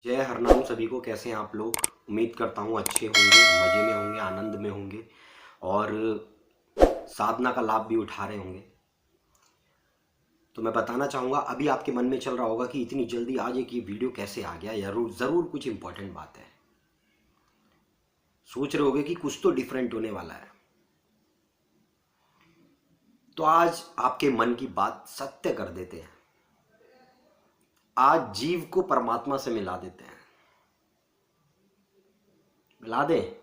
जय हरनाम सभी को। कैसे हैं आप लोग? उम्मीद करता हूँ अच्छे होंगे, मज़े में होंगे, आनंद में होंगे और साधना का लाभ भी उठा रहे होंगे। तो मैं बताना चाहूँगा, अभी आपके मन में चल रहा होगा कि इतनी जल्दी आज एक ये वीडियो कैसे आ गया। ज़रूर कुछ इंपॉर्टेंट बात है। सोच रहे होगे कि कुछ तो डिफरेंट होने वाला है। तो आज आपके मन की बात सत्य कर देते हैं। आज जीव को परमात्मा से मिला देते हैं। मिला दें।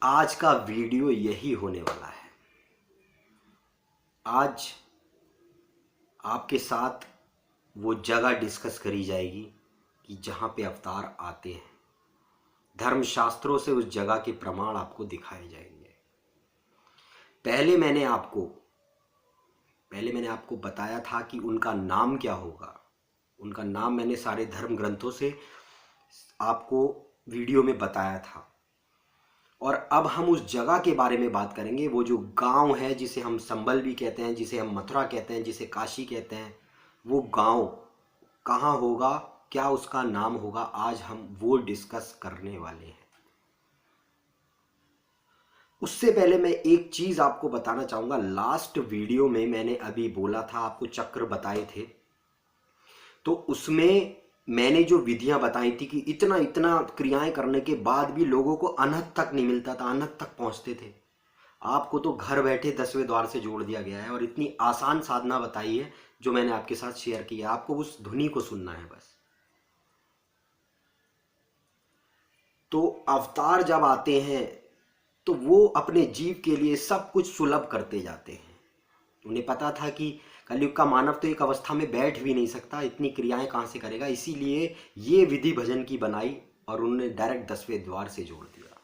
आज का वीडियो यही होने वाला है। आज आपके साथ वो जगह डिस्कस करी जाएगी कि जहाँ पे अवतार आते हैं। धर्मशास्त्रों से उस जगह के प्रमाण आपको दिखाए जाएंगे। पहले मैंने आपको बताया था कि उनका नाम क्या होगा। उनका नाम मैंने सारे धर्म ग्रंथों से आपको वीडियो में बताया था। और अब हम उस जगह के बारे में बात करेंगे। वो जो गांव है जिसे हम संबल भी कहते हैं, जिसे हम मथुरा कहते हैं, जिसे काशी कहते हैं, वो गांव कहाँ होगा, क्या उसका नाम होगा, आज हम वो डिस्कस करने वाले हैं। उससे पहले मैं एक चीज़ आपको बताना चाहूँगा। लास्ट वीडियो में मैंने अभी बोला था, आपको चक्र बताए थे, तो उसमें मैंने जो विधियां बताई थी कि इतना इतना क्रियाएं करने के बाद भी लोगों को अनहद तक नहीं मिलता था, अनहद तक पहुंचते थे। आपको तो घर बैठे 10वें द्वार से जोड़ दिया गया है और इतनी आसान साधना बताई है जो मैंने आपके साथ शेयर की है। आपको उस धुनी को सुनना है बस। तो अवतार जब आते हैं तो वो अपने जीव के लिए सब कुछ सुलभ करते जाते हैं। उन्हें पता था कि कलयुग का मानव तो एक अवस्था में बैठ भी नहीं सकता, इतनी क्रियाएं कहाँ से करेगा, इसीलिए ये विधि भजन की बनाई और उन्होंने डायरेक्ट 10वें द्वार से जोड़ दिया।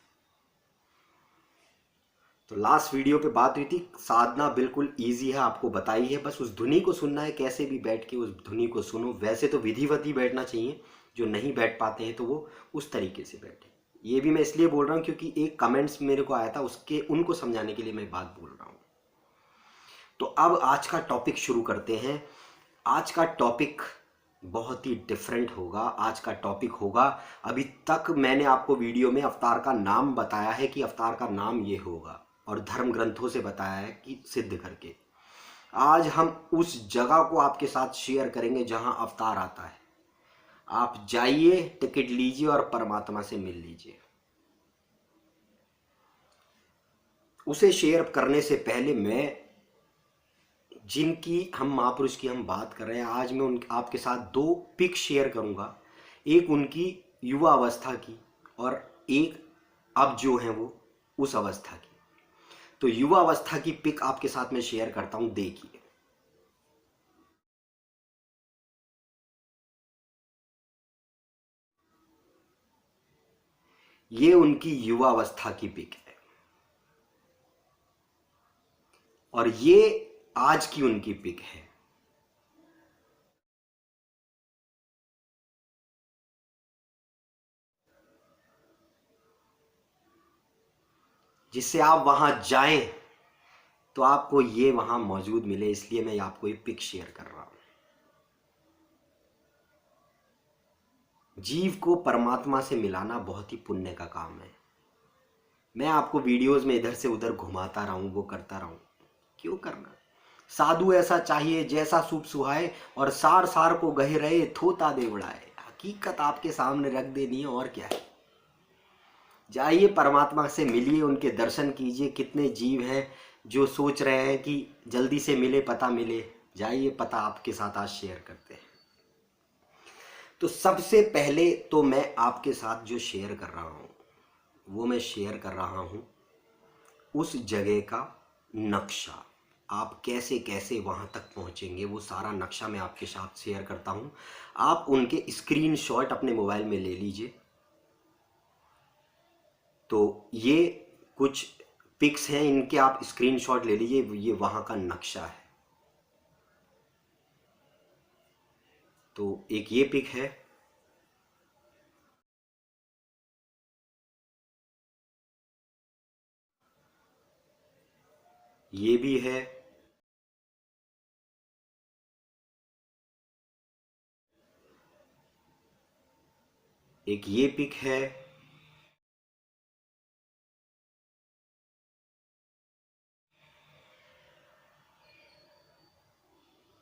तो लास्ट वीडियो पे बात हुई थी, साधना बिल्कुल इजी है, आपको बताई है, बस उस धुनी को सुनना है। कैसे भी बैठ के उस धुनी को सुनो। वैसे तो विधिवत ही बैठना चाहिए, जो नहीं बैठ पाते हैं तो वो उस तरीके से बैठे। ये भी मैं इसलिए बोल रहा हूँ क्योंकि एक कमेंट्स मेरे को आया था, उसके उनको समझाने के लिए मैं बात बोल रहा हूँ। तो अब आज का टॉपिक शुरू करते हैं। आज का टॉपिक बहुत ही डिफरेंट होगा। आज का टॉपिक होगा, अभी तक मैंने आपको वीडियो में अवतार का नाम बताया है कि अवतार का नाम ये होगा और धर्म ग्रंथों से बताया है कि सिद्ध करके। आज हम उस जगह को आपके साथ शेयर करेंगे जहां अवतार आता है। आप जाइए, टिकट लीजिए और परमात्मा से मिल लीजिए। उसे शेयर करने से पहले मैं, जिनकी हम महापुरुष की हम बात कर रहे हैं, आज मैं उन आपके साथ दो पिक शेयर करूंगा। एक उनकी युवा अवस्था की और एक अब जो है वो उस अवस्था की। तो युवा अवस्था की पिक आपके साथ में शेयर करता हूं, देखिए। ये उनकी युवा अवस्था की पिक है और ये आज की उनकी पिक है। जिससे आप वहां जाएं तो आपको ये वहां मौजूद मिले, इसलिए मैं आपको ये पिक शेयर कर रहा हूं। जीव को परमात्मा से मिलाना बहुत ही पुण्य का काम है। मैं आपको वीडियोस में इधर से उधर घुमाता रहूं, वो करता रहूं, क्यों करना। साधु ऐसा चाहिए जैसा शुभ सुहाए और सार सार को गहे रहे थोता दे उड़ाए। हकीकत आपके सामने रख देनी है, और क्या है। जाइए परमात्मा से मिलिए, उनके दर्शन कीजिए। कितने जीव हैं जो सोच रहे हैं कि जल्दी से मिले, पता मिले। जाइए, पता आपके साथ आज शेयर करते हैं। तो सबसे पहले तो मैं आपके साथ जो शेयर कर रहा हूं वो मैं शेयर कर रहा हूं उस जगह का नक्शा। आप कैसे कैसे वहां तक पहुंचेंगे वो सारा नक्शा मैं आपके साथ शेयर करता हूं। आप उनके स्क्रीनशॉट अपने मोबाइल में ले लीजिए। तो ये कुछ पिक्स हैं, इनके आप स्क्रीनशॉट ले लीजिए। ये वहां का नक्शा है। तो एक ये पिक है, ये भी है, एक ये पिक है,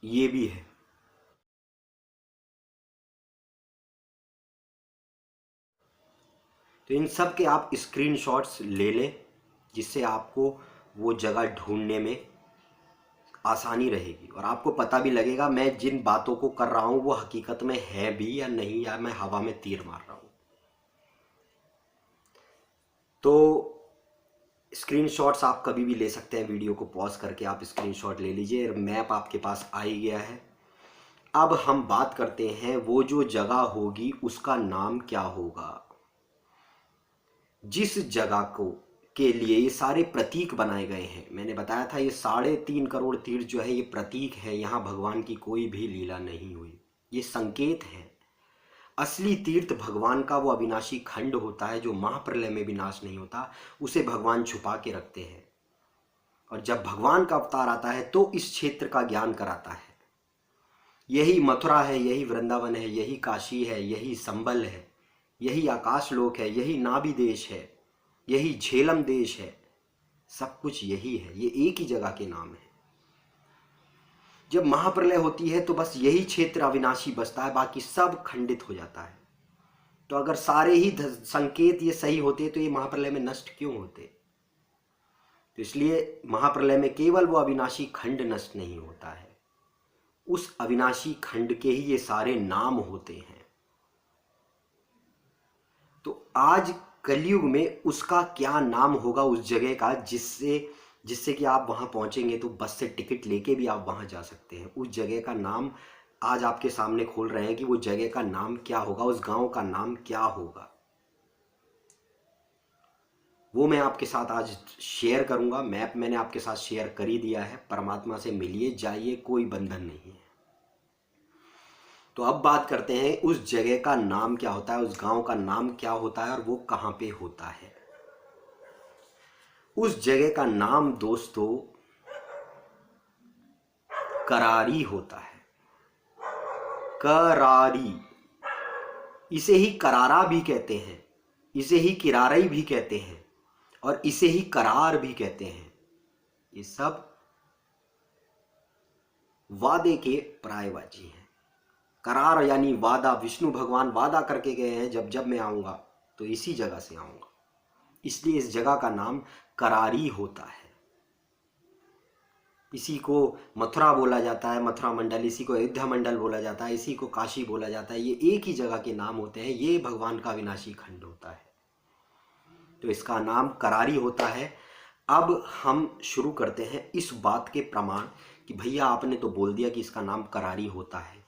ये भी है। तो इन सब के आप स्क्रीनशॉट्स ले लें, जिससे आपको वो जगह ढूंढने में आसानी रहेगी और आपको पता भी लगेगा मैं जिन बातों को कर रहा हूँ वो हकीकत में है भी या नहीं, या मैं हवा में तीर मार रहा हूँ। तो स्क्रीनशॉट्स आप कभी भी ले सकते हैं, वीडियो को पॉज करके आप स्क्रीनशॉट ले लीजिए। मैप आपके पास आ ही गया है। अब हम बात करते हैं वो जो जगह होगी उसका नाम क्या होगा। जिस जगह को के लिए ये सारे प्रतीक बनाए गए हैं, मैंने बताया था ये 3.5 करोड़ तीर्थ जो है ये प्रतीक है, यहाँ भगवान की कोई भी लीला नहीं हुई, ये संकेत है। असली तीर्थ भगवान का वो अविनाशी खंड होता है जो महाप्रलय में भी नाश नहीं होता, उसे भगवान छुपा के रखते हैं। और जब भगवान का अवतार आता है तो इस क्षेत्र का ज्ञान कराता है। यही मथुरा है, यही वृंदावन है, यही काशी है, यही संबल है, यही आकाशलोक है, यही नाभि देश है, यही झेलम देश है, सब कुछ यही है। ये एक ही जगह के नाम है। जब महाप्रलय होती है तो बस यही क्षेत्र अविनाशी बचता है, बाकी सब खंडित हो जाता है। तो अगर सारे ही संकेत ये सही होते तो ये महाप्रलय में नष्ट क्यों होते। तो इसलिए महाप्रलय में केवल वो अविनाशी खंड नष्ट नहीं होता है, उस अविनाशी खंड के ही ये सारे नाम होते हैं। तो आज कलयुग में उसका क्या नाम होगा उस जगह का, जिससे कि आप वहां पहुंचेंगे तो बस से टिकट लेके भी आप वहां जा सकते हैं। उस जगह का नाम आज आपके सामने खोल रहे हैं कि वो जगह का नाम क्या होगा, उस गांव का नाम क्या होगा, वो मैं आपके साथ आज शेयर करूंगा। मैप मैंने आपके साथ शेयर कर ही दिया है। परमात्मा से मिलिए, जाइए, कोई बंधन नहीं है। तो अब बात करते हैं उस जगह का नाम क्या होता है, उस गांव का नाम क्या होता है और वो कहां पे होता है। उस जगह का नाम दोस्तों करारी होता है। करारी, इसे ही करारा भी कहते हैं, इसे ही किरारई भी कहते हैं और इसे ही करार भी कहते हैं। ये सब वादे के पर्यायवाची हैं। करार यानी वादा, विष्णु भगवान वादा करके गए हैं जब जब मैं आऊंगा तो इसी जगह से आऊंगा, इसलिए इस जगह का नाम करारी होता है। इसी को मथुरा बोला जाता है, मथुरा मंडल, इसी को अयोध्या मंडल बोला जाता है, इसी को काशी बोला जाता है। ये एक ही जगह के नाम होते हैं, ये भगवान का विनाशी खंड होता है, तो इसका नाम करारी होता है। अब हम शुरू करते हैं इस बात के प्रमाण कि भैया आपने तो बोल दिया कि इसका नाम करारी होता है,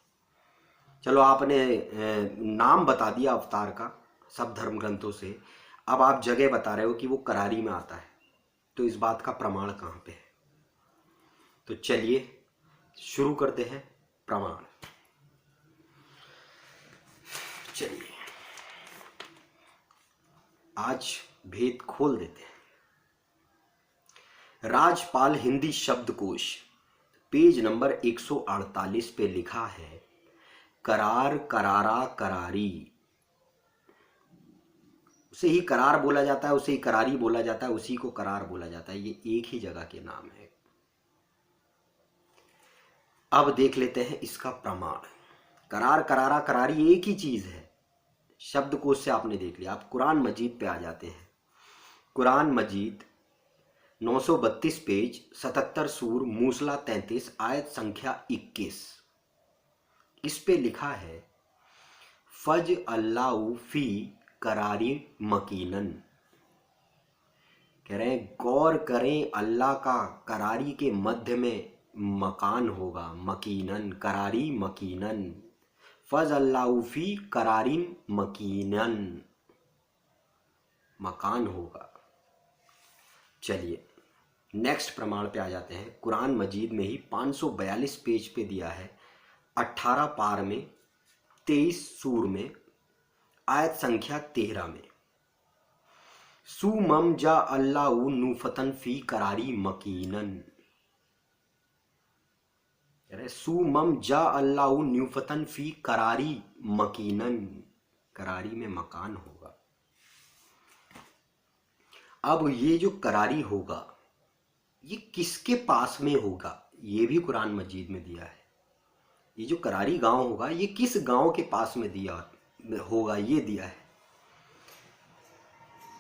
चलो आपने नाम बता दिया अवतार का सब धर्म ग्रंथों से, अब आप जगह बता रहे हो कि वो करारी में आता है, तो इस बात का प्रमाण कहाँ पे है। तो चलिए शुरू करते हैं प्रमाण। चलिए आज भेद खोल देते हैं। राजपाल हिंदी शब्दकोश पेज नंबर 148 पे लिखा है करार, करारा, करारी। उसे ही करार बोला जाता है, उसे ही करारी बोला जाता है, उसी को करार बोला जाता है। ये एक ही जगह के नाम है। अब देख लेते हैं इसका प्रमाण। करार, करारा, करारी एक ही चीज है। शब्दकोश से आपने देख लिया। आप कुरान मजीद पे आ जाते हैं। कुरान मजीद 932 पेज 77 सूर मूसला 33 आयत संख्या 21, इस पे लिखा है फज अल्लाह फी करारी मकीनन। कह रहे हैं गौर करें, अल्लाह का करारी के मध्य में मकान होगा। मकीनन, करारी मकीनन, फज अल्लाह फी करारी मकीनन, मकान होगा। चलिए नेक्स्ट प्रमाण पे आ जाते हैं। कुरान मजीद में ही 542 पेज पे दिया है, 18 पार में 23 सूर में आयत संख्या 13 में सुमम जा अल्लाह नूफतन फी करारी मकीनन। सुमम जा अल्लाह न्यूफतन फी करारी मकीनन, करारी में मकान होगा। अब ये जो करारी होगा ये किसके पास में होगा, ये भी कुरान मजीद में दिया है। ये जो करारी गांव होगा ये किस गांव के पास में दिया होगा, ये दिया है।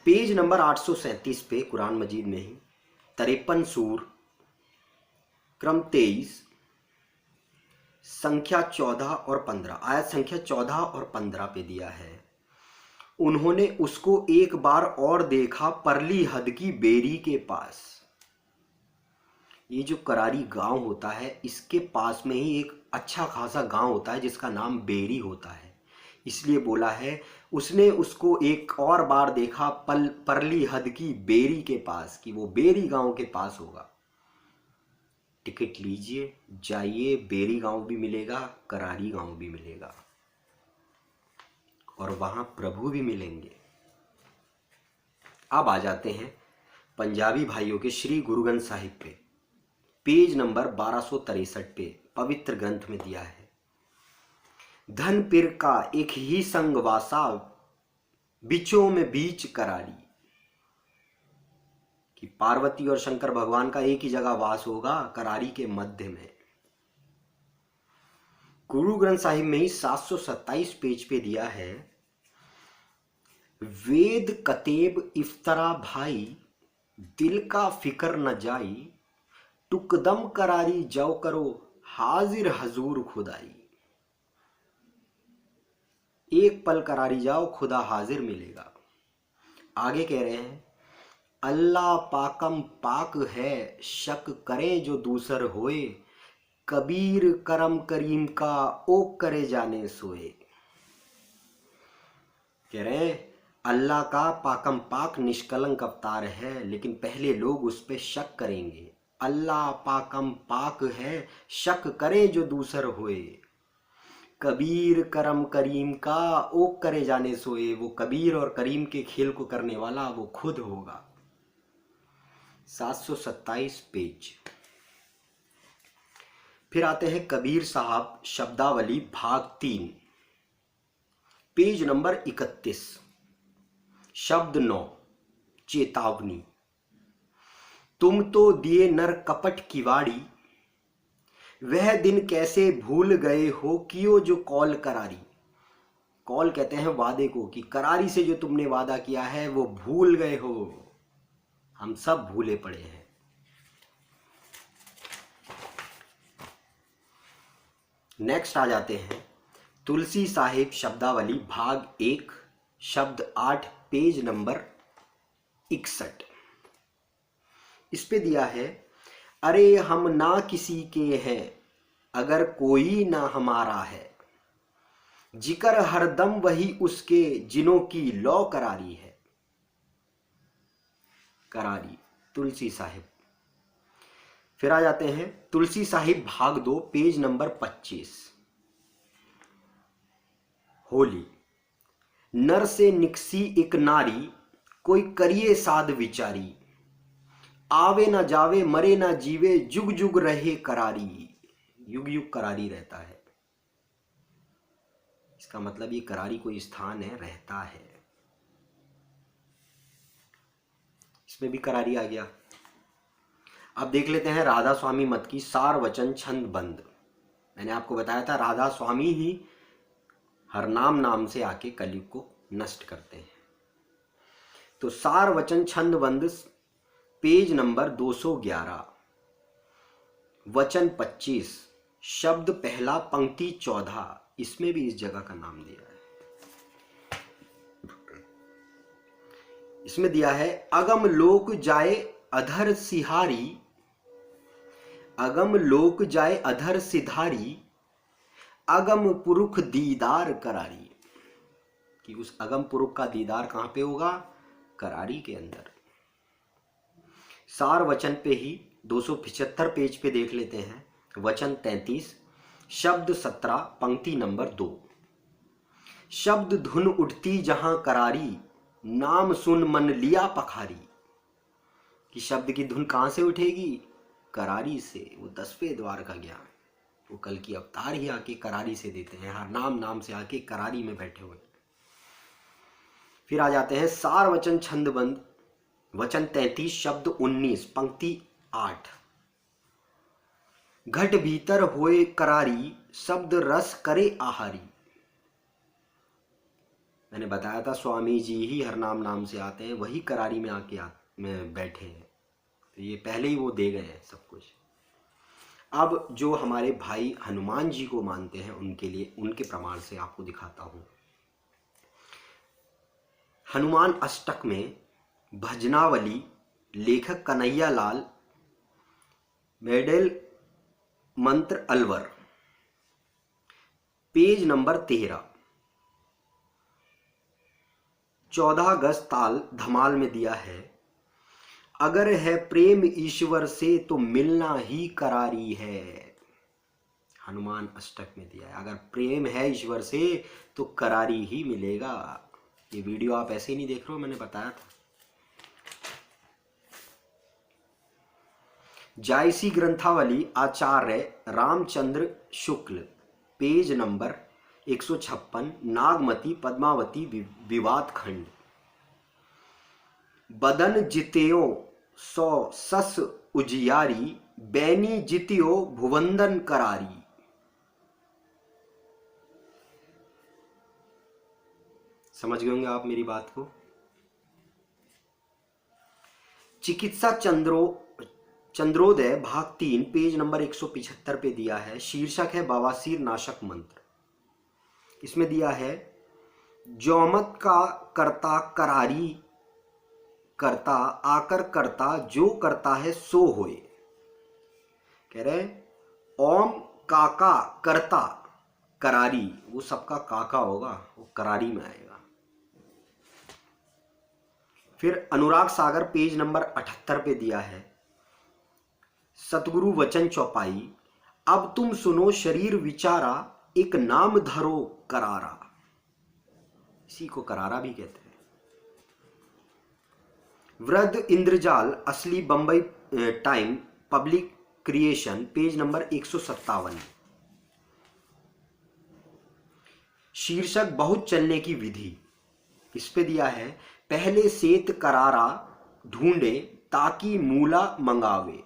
पेज नंबर 837 पे कुरान मजीद में ही 53 सूर क्रम 23 संख्या 14 और 15, आयत संख्या 14 और 15 पे दिया है। उन्होंने उसको एक बार और देखा परली हद की बेरी के पास। ये जो करारी गांव होता है इसके पास में ही एक अच्छा खासा गांव होता है जिसका नाम बेरी होता है, इसलिए बोला है उसने उसको एक और बार देखा परली हद की बेरी के पास, कि वो बेरी गांव के पास होगा। टिकट लीजिए, जाइए, बेरी गांव भी मिलेगा, करारी गांव भी मिलेगा और वहां प्रभु भी मिलेंगे। अब आ जाते हैं पंजाबी भाइयों के श्री गुरु ग्रंथ साहिब पे, पेज नंबर 1263 पे पवित्र ग्रंथ में दिया है। धन पिर का एक ही संग वासा, बिचों में बीच करारी, कि पार्वती और शंकर भगवान का एक ही जगह वास होगा, करारी के मध्य में। गुरु ग्रंथ साहिब में ही 727 पेज पे दिया है। वेद कतेब इफ्तरा भाई, दिल का फिकर न जाई, टुकदम करारी जाओ करो, हाजिर हजूर खुदाई। एक पल करारी जाओ, खुदा हाजिर मिलेगा। आगे कह रहे हैं अल्लाह पाकम पाक है, शक करें जो दूसर होए, कबीर करम करीम का ओ करे जाने सोए। कह रहे हैं अल्लाह का पाकम पाक निष्कलंक अवतार है, लेकिन पहले लोग उस पर शक करेंगे। अल्लाह पाकम पाक है, शक करे जो दूसर होए, कबीर करम करीम का ओ करे जाने सोए। वो कबीर और करीम के खेल को करने वाला वो खुद होगा। 727 पेज। फिर आते हैं कबीर साहब शब्दावली भाग 3, पेज नंबर 31, शब्द 9 चेतावनी। तुम तो दिए नर कपट की वाड़ी, वह दिन कैसे भूल गए हो, कियो जो कौल करारी। कौल कहते हैं वादे को, कि करारी से जो तुमने वादा किया है वो भूल गए हो। हम सब भूले पड़े हैं। नेक्स्ट आ जाते हैं तुलसी साहिब शब्दावली भाग 1 शब्द 8 पेज नंबर 61। इस पे दिया है अरे हम ना किसी के हैं, अगर कोई ना हमारा है, जिक्र हरदम वही उसके, जिनों की लौ करारी है। करारी तुलसी साहिब। फिर आ जाते हैं तुलसी साहिब भाग 2 पेज नंबर 25, होली। नर से निकसी एक नारी, कोई करिए साध विचारी, आवे ना जावे मरे ना जीवे, जुग जुग रहे करारी। युग युग करारी रहता है, इसका मतलब ये करारी कोई स्थान है, रहता है। इसमें भी करारी आ गया। अब देख लेते हैं राधा स्वामी मत की सार वचन छंद बंद। मैंने आपको बताया था राधा स्वामी ही हरनाम नाम से आके कलयुग को नष्ट करते हैं। तो सार वचन छंद बंद पेज नंबर 211 वचन 25 शब्द पहला पंक्ति 14, इसमें भी इस जगह का नाम दिया है। इसमें दिया है अगम लोक जाए अधर सिहारी, अगम लोक जाए अधर सिधारी, अगम पुरुष दीदार करारी। कि उस अगम पुरुष का दीदार कहां पे होगा, करारी के अंदर। सार वचन पे ही 275 पेज पे देख लेते हैं वचन 33 शब्द 17 पंक्ति नंबर 2। शब्द धुन उठती जहां करारी, नाम सुन मन लिया पखारी। कि शब्द की धुन कहां से उठेगी, करारी से। वो 10वें द्वार का ज्ञान, वो कल की अवतार ही आके करारी से देते हैं। हर नाम नाम से आके करारी में बैठे हुए। फिर आ जाते हैं सार वचन छंदबंद, वचन 33 शब्द 19 पंक्ति 8। घट भीतर होए करारी, शब्द रस करे आहारी। मैंने बताया था स्वामी जी ही हर नाम नाम से आते हैं, वही करारी में में बैठे हैं, तो ये पहले ही वो दे गए हैं सब कुछ। अब जो हमारे भाई हनुमान जी को मानते हैं उनके लिए उनके प्रमाण से आपको दिखाता हूं। हनुमान अष्टक में भजनावली लेखक कन्हैया लाल मेडेल मंत्र अलवर, पेज नंबर 13, 14 गज ताल धमाल में दिया है। अगर है प्रेम ईश्वर से तो मिलना ही करारी है। हनुमान अष्टक में दिया है, अगर प्रेम है ईश्वर से तो करारी ही मिलेगा। ये वीडियो आप ऐसे ही नहीं देख रहे हो, मैंने बताया था। जायसी ग्रंथावली आचार्य रामचंद्र शुक्ल, पेज नंबर 156, नागमती पद्मावती विवाद खंड। बदन जित्यो सौ सस उजियारी, बैनी जित्यो भुवंदन करारी। समझ गए होंगे आप मेरी बात को। चिकित्सा चंद्रोदय भाग 3 पेज नंबर 175 पे दिया है। शीर्षक है बवासीर नाशक मंत्र। इसमें दिया है जोमत का करता करारी करता, आकर करता जो करता है सो होए। कह रहे ओम काका करता करारी, वो सबका काका होगा, वो करारी में आएगा। फिर अनुराग सागर पेज नंबर 78 पे दिया है सतगुरु वचन चौपाई, अब तुम सुनो शरीर विचारा, एक नाम धरो करारा। इसी को करारा भी कहते हैं। वृद्ध इंद्रजाल असली Bombay time public creation, page number 157। शीर्षक बहुत चलने की विधि। इस पे दिया है पहले सेत करारा ढूंढे ताकि मूला मंगावे।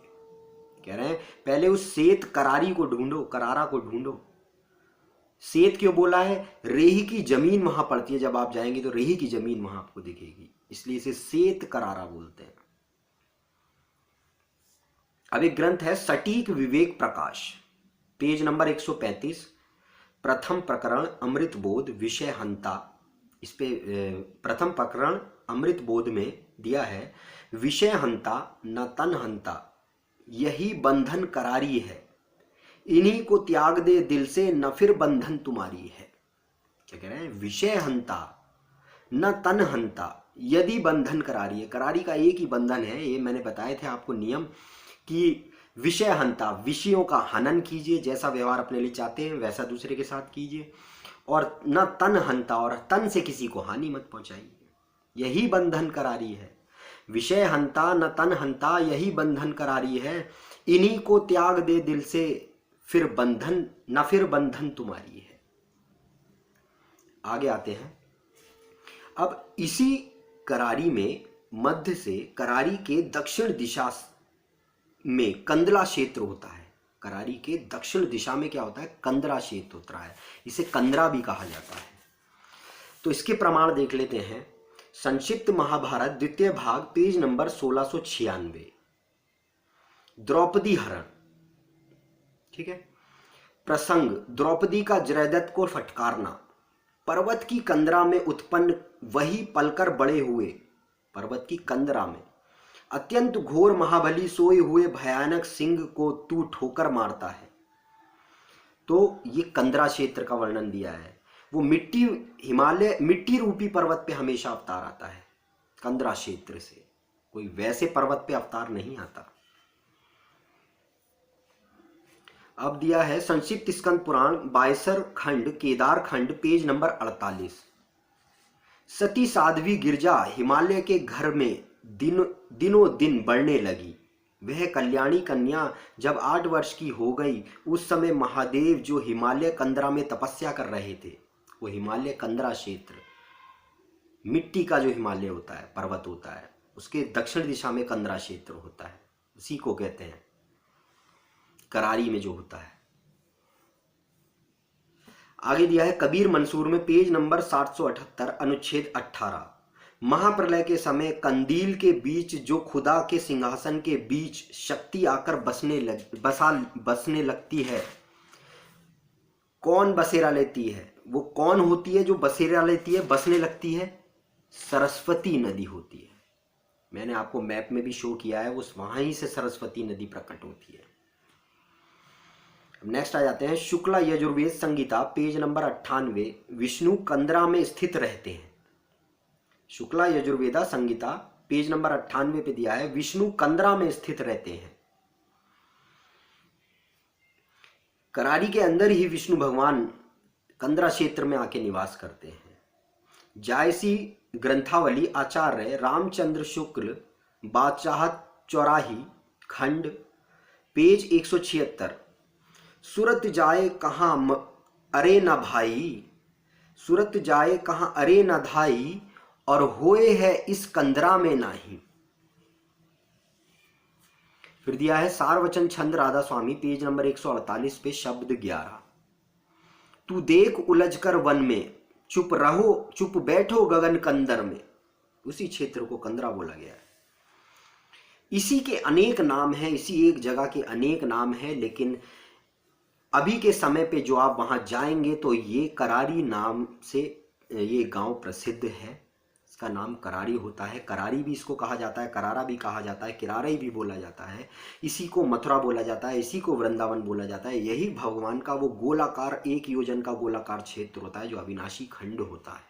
कह रहे हैं पहले उस सेत करारी को ढूंढो, करारा को ढूंढो। सेत क्यों बोला है? रेही की जमीन वहां पड़ती है, जब आप जाएंगे तो रेही की जमीन वहां आपको दिखेगी, इसलिए इसे सेत करारा बोलते हैं। अब एक ग्रंथ है सटीक विवेक प्रकाश, पेज नंबर 135, प्रथम प्रकरण अमृत बोध विषय हंता। इस पे प्रथम प्रकरण अमृत बोध में दिया है विषय हंता न तन हंता, यही बंधन करारी है, इन्हीं को त्याग दे दिल से न फिर बंधन तुम्हारी है। क्या कह रहे हैं? विषय हंता न तन हंता, यदि बंधन करारी है। करारी का एक ही बंधन है, ये मैंने बताए थे आपको नियम कि विषय हंता, विषयों का हनन कीजिए, जैसा व्यवहार अपने लिए चाहते हैं वैसा दूसरे के साथ कीजिए, और न तन हंता, और तन से किसी को हानि मत पहुंचाइए, यही बंधन करारी है। विषय हंता न तन हंता, यही बंधन करारी है, इन्हीं को त्याग दे दिल से फिर बंधन न फिर बंधन तुम्हारी है। आगे आते हैं। अब इसी करारी में मध्य से करारी के दक्षिण दिशा में कंदला क्षेत्र होता है। करारी के दक्षिण दिशा में क्या होता है? कंदरा क्षेत्र होता है, इसे कंदरा भी कहा जाता है। तो इसके प्रमाण देख लेते हैं। संक्षिप्त महाभारत द्वितीय भाग पेज नंबर 1696, द्रौपदी हरण। ठीक है। प्रसंग द्रौपदी का जयद्रथ को फटकारना। पर्वत की कंदरा में उत्पन्न वही पलकर बड़े हुए, पर्वत की कंदरा में अत्यंत घोर महाबली सोए हुए भयानक सिंह को तू ठोकर मारता है। तो ये कंदरा क्षेत्र का वर्णन दिया है। वो मिट्टी, हिमालय मिट्टी रूपी पर्वत पे हमेशा अवतार आता है कंदरा क्षेत्र से, कोई वैसे पर्वत पे अवतार नहीं आता। अब दिया है संक्षिप्त स्कंद पुराण 22 खंड केदार खंड, पेज नंबर 48। सती साध्वी गिरजा हिमालय के घर में दिनों दिन बढ़ने लगी। वह कल्याणी कन्या जब 8 वर्ष की हो गई, उस समय महादेव जो हिमालय कंदरा में तपस्या कर रहे थे, वो हिमालय कंदरा क्षेत्र, मिट्टी का जो हिमालय होता है, पर्वत होता है, उसके दक्षिण दिशा में कंदरा क्षेत्र होता है, उसी को कहते हैं करारी में जो होता है। आगे दिया है कबीर मंसूर में पेज नंबर 778 अनुच्छेद 18, महाप्रलय के समय कंदील के बीच जो खुदा के सिंहासन के बीच शक्ति आकर बसने लगती है, कौन बसेरा लेती है? वो कौन होती है जो बसेरा लेती है, बसने लगती है? सरस्वती नदी होती है। मैंने आपको मैप में भी शो किया है, वो वहां ही से सरस्वती नदी प्रकट होती है। नेक्स्ट आ जाते हैं शुक्ला यजुर्वेद संहिता पेज नंबर 98, विष्णु कंदरा में स्थित रहते हैं। शुक्ला यजुर्वेदा संहिता पेज नंबर 98 पे दिया है विष्णु कंदरा में स्थित रहते हैं। करारी के अंदर ही विष्णु भगवान कंदरा क्षेत्र में आके निवास करते हैं। जायसी ग्रंथावली आचार्य रामचंद्र शुक्ल बादशाहत चौराही खंड पेज 176, सूरत जाए कहाँ अरे न भाई, सूरत जाए कहाँ अरे न धाई, और होए है इस कंदरा में नाही। फिर दिया है सारवचन छंद राधा स्वामी पेज नंबर 148 पे शब्द 11, तू देख उलझ कर वन में, चुप बैठो गगन कंदर में। उसी क्षेत्र को कंदरा बोला गया है। इसी के अनेक नाम हैं, इसी एक जगह के अनेक नाम हैं, लेकिन अभी के समय पे जो आप वहां जाएंगे तो ये करारी नाम से ये गांव प्रसिद्ध है। इसका नाम करारी होता है। करारी भी इसको कहा जाता है, करारा भी कहा जाता है, किरारा भी बोला जाता है। इसी को मथुरा बोला जाता है, इसी को वृंदावन बोला जाता है। यही भगवान का वो गोलाकार 1 योजन का गोलाकार क्षेत्र होता है जो अविनाशी खंड होता है।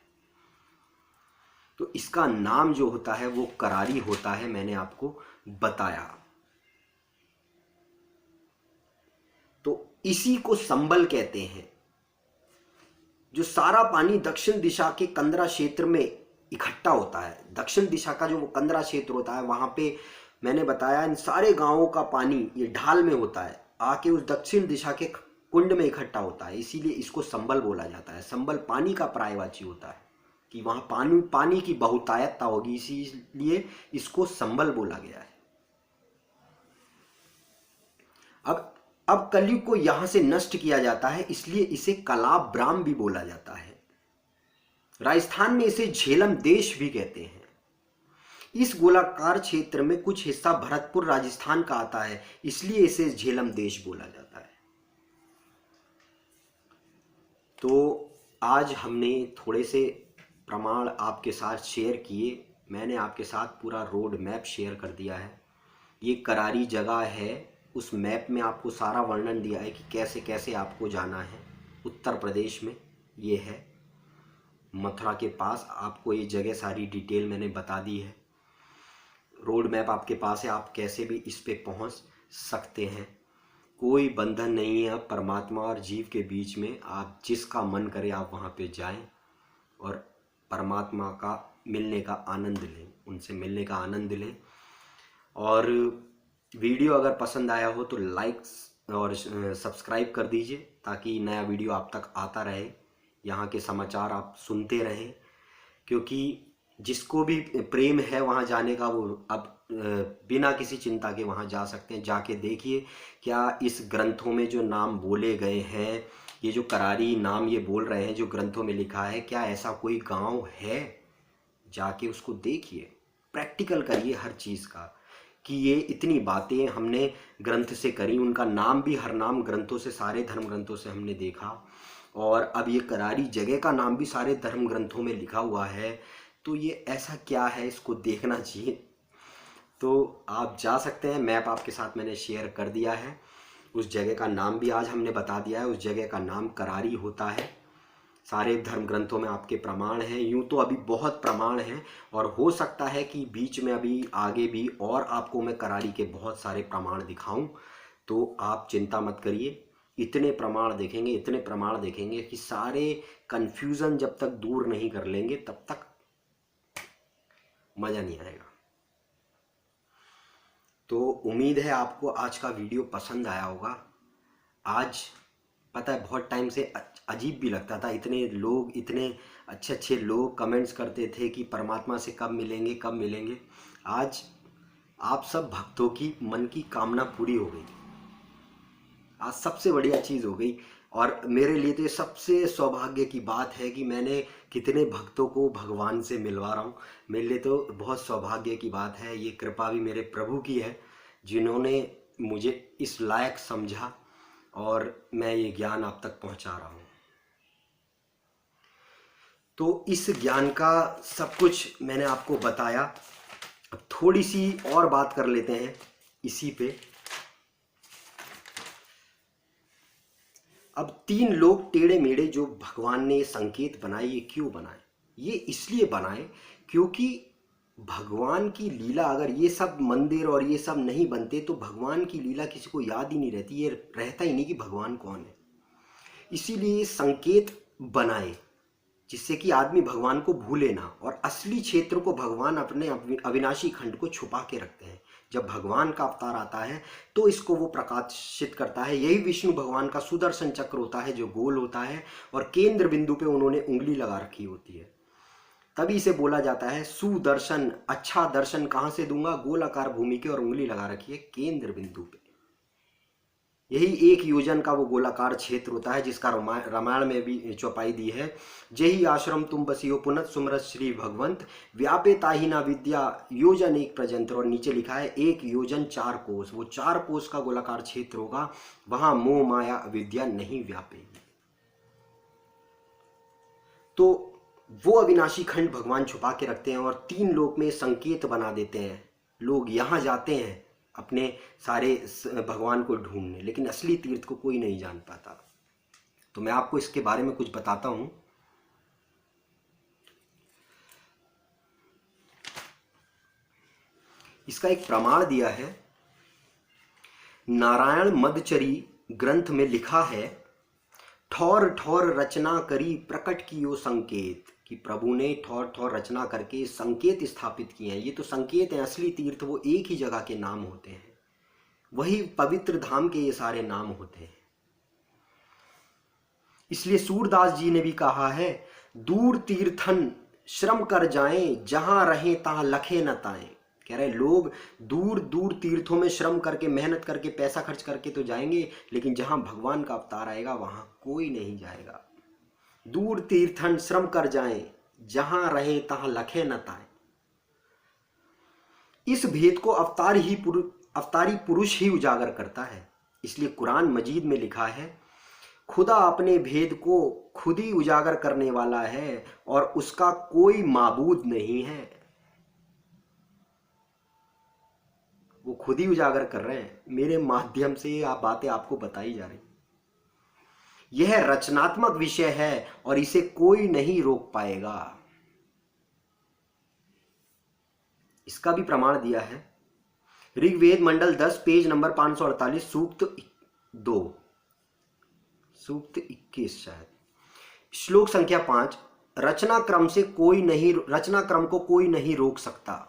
तो इसका नाम जो होता है वो करारी होता है, मैंने आपको बताया। तो इसी को संबल कहते हैं। जो सारा पानी दक्षिण दिशा के कंदरा क्षेत्र में इकट्ठा होता है, दक्षिण दिशा का जो वो कंदरा क्षेत्र होता है, वहां पे मैंने बताया इन सारे गांवों का पानी ये ढाल में होता है, आके उस दक्षिण दिशा के कुंड में इकट्ठा होता है। इसीलिए इसको संबल बोला जाता है। संबल पानी का पर्यायवाची होता है कि वहां पानी की बहुतायतता होगी, इसीलिए इसको संबल बोला गया है। अब कलयुग को यहां से नष्ट किया जाता है, इसलिए इसे कलाब्राम भी बोला जाता है। राजस्थान में इसे झेलम देश भी कहते हैं। इस गोलाकार क्षेत्र में कुछ हिस्सा भरतपुर राजस्थान का आता है, इसलिए इसे झेलम देश बोला जाता है। तो आज हमने थोड़े से प्रमाण आपके साथ शेयर किए। मैंने आपके साथ पूरा रोड मैप शेयर कर दिया है। ये करारी जगह है, उस मैप में आपको सारा वर्णन दिया है कि कैसे कैसे आपको जाना है। उत्तर प्रदेश में ये है, मथुरा के पास। आपको ये जगह सारी डिटेल मैंने बता दी है। रोड मैप आपके पास है, आप कैसे भी इस पे पहुंच सकते हैं। कोई बंधन नहीं है परमात्मा और जीव के बीच में। आप जिसका मन करे आप वहाँ पे जाएं और परमात्मा का मिलने का आनंद लें, उनसे मिलने का आनंद लें। और वीडियो अगर पसंद आया हो तो लाइक और सब्सक्राइब कर दीजिए, ताकि नया वीडियो आप तक आता रहे, यहाँ के समाचार आप सुनते रहें। क्योंकि जिसको भी प्रेम है वहाँ जाने का, वो अब बिना किसी चिंता के वहाँ जा सकते हैं। जाके देखिए क्या इस ग्रंथों में जो नाम बोले गए हैं, ये जो करारी नाम ये बोल रहे हैं जो ग्रंथों में लिखा है, क्या ऐसा कोई गांव है? जाके उसको देखिए, प्रैक्टिकल करिए हर चीज़ का कि ये इतनी बातें हमने ग्रंथ से करी। उनका नाम भी हर नाम ग्रंथों से, सारे धर्म ग्रंथों से हमने देखा। और अब ये करारी जगह का नाम भी सारे धर्म ग्रंथों में लिखा हुआ है। तो ये ऐसा क्या है, इसको देखना चाहिए। तो आप जा सकते हैं, मैप आपके साथ मैंने शेयर कर दिया है। उस जगह का नाम भी आज हमने बता दिया है। उस जगह का नाम करारी होता है। सारे धर्म ग्रंथों में आपके प्रमाण हैं। यूँ तो अभी बहुत प्रमाण हैं, और हो सकता है कि बीच में अभी आगे भी और आपको मैं करारी के बहुत सारे प्रमाण दिखाऊं। तो आप चिंता मत करिए, इतने प्रमाण देखेंगे, इतने प्रमाण देखेंगे कि सारे कन्फ्यूज़न जब तक दूर नहीं कर लेंगे तब तक मज़ा नहीं आएगा। तो उम्मीद है आपको आज का वीडियो पसंद आया होगा। आज पता है बहुत टाइम से अजीब भी लगता था, इतने लोग, इतने अच्छे अच्छे लोग कमेंट्स करते थे कि परमात्मा से कब मिलेंगे कब मिलेंगे। आज आप सब भक्तों की मन की कामना पूरी हो गई, आज सबसे बढ़िया चीज़ हो गई। और मेरे लिए तो ये सबसे सौभाग्य की बात है कि मैंने कितने भक्तों को भगवान से मिलवा रहा हूँ। मेरे लिए तो बहुत सौभाग्य की बात है, ये कृपा भी मेरे प्रभु की है जिन्होंने मुझे इस लायक समझा और मैं ये ज्ञान आप तक पहुँचा रहा हूँ। तो इस ज्ञान का सब कुछ मैंने आपको बताया। अब थोड़ी सी और बात कर लेते हैं इसी पे। अब 3 लोग टेढ़े मेढ़े जो भगवान ने संकेत बनाए, ये क्यों बनाए? ये इसलिए बनाए क्योंकि भगवान की लीला, अगर ये सब मंदिर और ये सब नहीं बनते तो भगवान की लीला किसी को याद ही नहीं रहती, ये रहता ही नहीं कि भगवान कौन है। इसीलिए संकेत बनाए जिससे कि आदमी भगवान को भूले ना, और असली क्षेत्र को भगवान अपने अविनाशी खंड को छुपा के रखते हैं। जब भगवान का अवतार आता है तो इसको वो प्रकाशित करता है। यही विष्णु भगवान का सुदर्शन चक्र होता है जो गोल होता है और केंद्र बिंदु पे उन्होंने उंगली लगा रखी होती है, तभी इसे बोला जाता है सुदर्शन। अच्छा दर्शन कहाँ से दूंगा? गोलाकार भूमि के, और उंगली लगा रखी है केंद्र बिंदु पे। यही 1 योजन का वो गोलाकार क्षेत्र होता है जिसका रामायण में भी चौपाई दी है। जेहि आश्रम तुम बसियो पुनः सुमरत श्री भगवंत, व्यापे ताहि ना विद्या योजन एक प्रजंत्र। और नीचे लिखा है 1 योजन 4 कोस, वो 4 कोस का गोलाकार क्षेत्र होगा, वहां मोह माया अविद्या नहीं व्यापेगी। तो वो अविनाशी खंड भगवान छुपा के रखते हैं और 3 लोक में संकेत बना देते हैं। लोग यहाँ जाते हैं अपने सारे भगवान को ढूंढने, लेकिन असली तीर्थ को कोई नहीं जान पाता। तो मैं आपको इसके बारे में कुछ बताता हूं। इसका एक प्रमाण दिया है, नारायण मदचरी ग्रंथ में लिखा है, ठौर ठौर रचना करी प्रकट कियो संकेत, कि प्रभु ने ठौर ठौर रचना करके संकेत स्थापित किए हैं। ये तो संकेत हैं, असली तीर्थ वो एक ही जगह के नाम होते हैं, वही पवित्र धाम के ये सारे नाम होते हैं। इसलिए सूरदास जी ने भी कहा है, दूर तीर्थन श्रम कर जाएं, जहां रहें तहां लखे न ताएं। कह रहे लोग दूर दूर तीर्थों में श्रम करके, मेहनत करके, पैसा खर्च करके तो जाएंगे, लेकिन जहां भगवान का अवतार आएगा वहां कोई नहीं जाएगा। दूर तीर्थन श्रम कर जाएं, जहां रहें तहां लखे न ताएं। इस भेद को अवतारी पुरुष ही उजागर करता है। इसलिए कुरान मजीद में लिखा है, खुदा अपने भेद को खुद ही उजागर करने वाला है और उसका कोई माबूद नहीं है। वो खुद ही उजागर कर रहे हैं, मेरे माध्यम से आप बातें आपको बताई जा रही। यह रचनात्मक विषय है और इसे कोई नहीं रोक पाएगा। इसका भी प्रमाण दिया है, ऋग्वेद मंडल 10 पेज नंबर 548 सूक्त 2 सूक्त 21 शायद, श्लोक संख्या 5, रचना क्रम को कोई नहीं रोक सकता।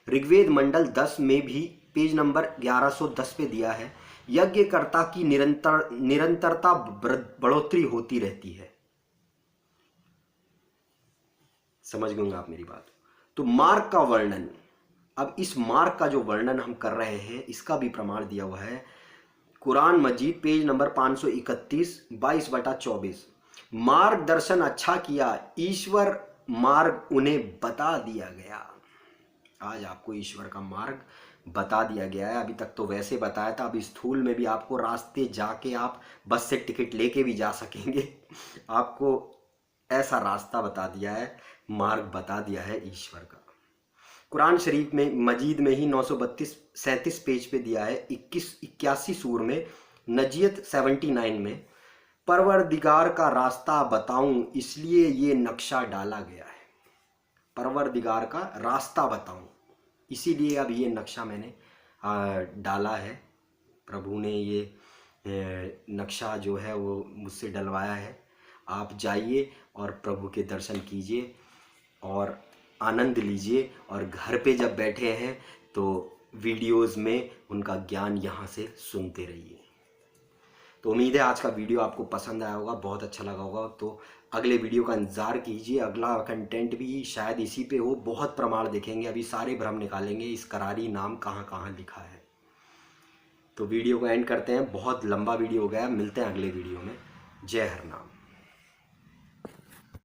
ऋग्वेद मंडल 10 में भी पेज नंबर 1110 पे दिया है, यज्ञकर्ता की निरंतरता बढ़ोतरी होती रहती है। समझ गए आप मेरी बात? तो मार्ग का वर्णन, अब इस मार्ग का जो वर्णन हम कर रहे हैं इसका भी प्रमाण दिया हुआ है, कुरान मजीद पेज नंबर 531 22/24, मार्गदर्शन अच्छा किया, ईश्वर मार्ग उन्हें बता दिया गया। आज आपको ईश्वर का मार्ग बता दिया गया है। अभी तक तो वैसे बताया था, अब स्थूल में भी आपको रास्ते जाके आप बस से टिकट लेके भी जा सकेंगे। आपको ऐसा रास्ता बता दिया है, मार्ग बता दिया है ईश्वर का। कुरान शरीफ में मजीद में ही 932-37 पेज पे दिया है, 81 सूर में, नजियत 79 में, परवरदिगार का रास्ता बताऊं इसलिए ये नक्शा डाला गया है। परवरदिगार का रास्ता बताऊं इसीलिए अब ये नक्शा मैंने डाला है। प्रभु ने ये नक्शा जो है वो मुझसे डलवाया है। आप जाइए और प्रभु के दर्शन कीजिए और आनंद लीजिए, और घर पे जब बैठे हैं तो वीडियोस में उनका ज्ञान यहाँ से सुनते रहिए। तो उम्मीद है आज का वीडियो आपको पसंद आया होगा, बहुत अच्छा लगा होगा। तो अगले वीडियो का इंतज़ार कीजिए, अगला कंटेंट भी शायद इसी पे हो। बहुत प्रमाण देखेंगे, अभी सारे भ्रम निकालेंगे, इस करारी नाम कहाँ कहाँ लिखा है। तो वीडियो को एंड करते हैं, बहुत लंबा वीडियो हो गया, मिलते हैं अगले वीडियो में। जय हरनाम।